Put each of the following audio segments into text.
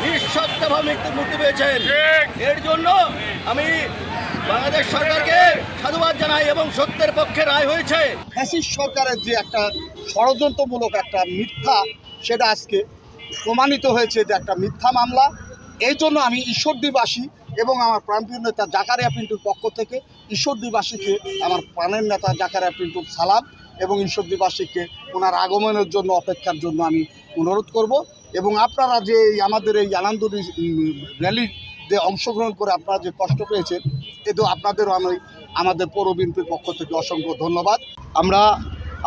নিঃশর্তভাবে মুক্তি পেয়েছেন, এর জন্য আমি বাংলাদেশ সরকারকে সাধুবাদ জানাই এবং সত্যের পক্ষে রায় হয়েছে। ফ্যাসিস্ট সরকারের যে একটা ষড়যন্ত্রমূলক একটা মিথ্যা, সেটা আজকে প্রমাণিত হয়েছে যে একটা মিথ্যা মামলা। এই জন্য আমি ঈশ্বরদীবাসী এবং আমার প্রাণপ্রিয় নেতা জাকারিয়া পিন্টুর পক্ষ থেকে ঈশ্বরদীবাসীকে আমার প্রাণের নেতা জাকারিয়া পিন্টুর সালাম এবং ঈশ্বরদীবাসীকে ওনার আগমনের জন্য অপেক্ষার জন্য আমি অনুরোধ করব। এবং আপনারা যে আমাদের এই আনন্দ র্যালিতে অংশগ্রহণ করে আপনারা যে কষ্ট পেয়েছেন, এতে আপনাদেরও আমি আমাদের পৌর বিএনপির পক্ষ থেকে অসংখ্য ধন্যবাদ। আমরা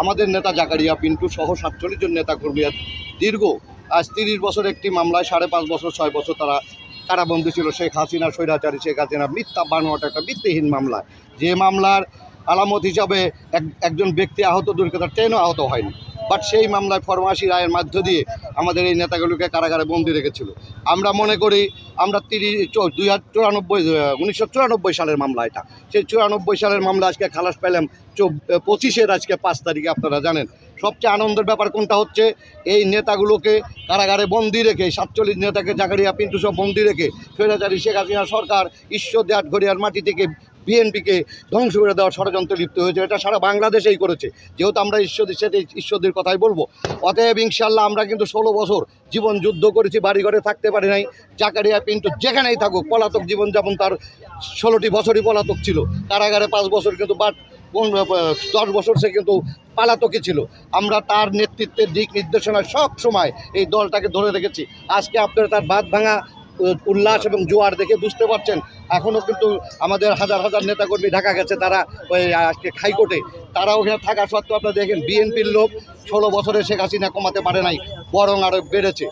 আমাদের নেতা জাকারিয়া পিন্টু সহ 47 জন নেতাকর্মী দীর্ঘ আজ 30 বছর একটি মামলায় 5.5 বছর 6 বছর তারা কারাবন্দী ছিল। শেখ হাসিনা, স্বৈরাচারী শেখ হাসিনা মিথ্যা বানোয়াট একটা ভিত্তিহীন মামলায়, যে মামলার আলামত হিসাবে একজন ব্যক্তি আহত, দুর্ঘটনা ট্রেনও আহত হয়নি, বাট সেই মামলায় ফরমাশি রায়ের মধ্য দিয়ে আমাদের এই নেতাগুলোকে কারাগারে বন্দী রেখেছিল। আমরা মনে করি আমরা 1994 সালের মামলা, এটা সেই 94 সালের মামলা আজকে খালাস পেলাম 25-এর আজকে 5 তারিখে। আপনারা জানেন সবচেয়ে আনন্দের ব্যাপার কোনটা হচ্ছে, এই নেতাগুলোকে কারাগারে বন্দী রেখে 47 নেতাকে জাকারিয়া পিন্টু সব বন্দী রেখে স্বৈরাচারী শেখ হাসিনা সরকার ঈশ্বরদী আটঘরিয়ার মাটি থেকে বিএনপিকে ধ্বংস করে দেওয়ার ষড়যন্ত্রে লিপ্ত হয়েছে। এটা সারা বাংলাদেশেই করেছে, যেহেতু আমরা ঈশ্বরদীর কথাই বলবো। অতএব ইনশাল্লাহ আমরা কিন্তু 16 বছর জীবন যুদ্ধ করেছি, বাড়িঘরে থাকতে পারি নাই। জাকারিয়া পিন্টু যেখানেই থাকুক পলাতক জীবনযাপন, তার 16টি বছরই পলাতক ছিল, কারাগারে 5 বছর, কিন্তু 10 বছর সে কিন্তু পালাতকই ছিল। আমরা তার নেতৃত্বের দিক নির্দেশনায় সব সময় এই দলটাকে ধরে রেখেছি। আজকে আপনারা তার বাঁধ ভাঙা উল্লাস এবং জোয়ার দেখে বুঝতে পারছেন, এখনও কিন্তু আমাদের হাজার হাজার নেতাকর্মী ঢাকা গেছে, তারা ওই আজকে হাইকোর্টে, তারা ওখানে থাকা সত্ত্বেও আপনারা দেখেন বিএনপির লোক 16 বছরে শেখ হাসিনা কমাতে পারে নাই, বরং আরও বেড়েছে।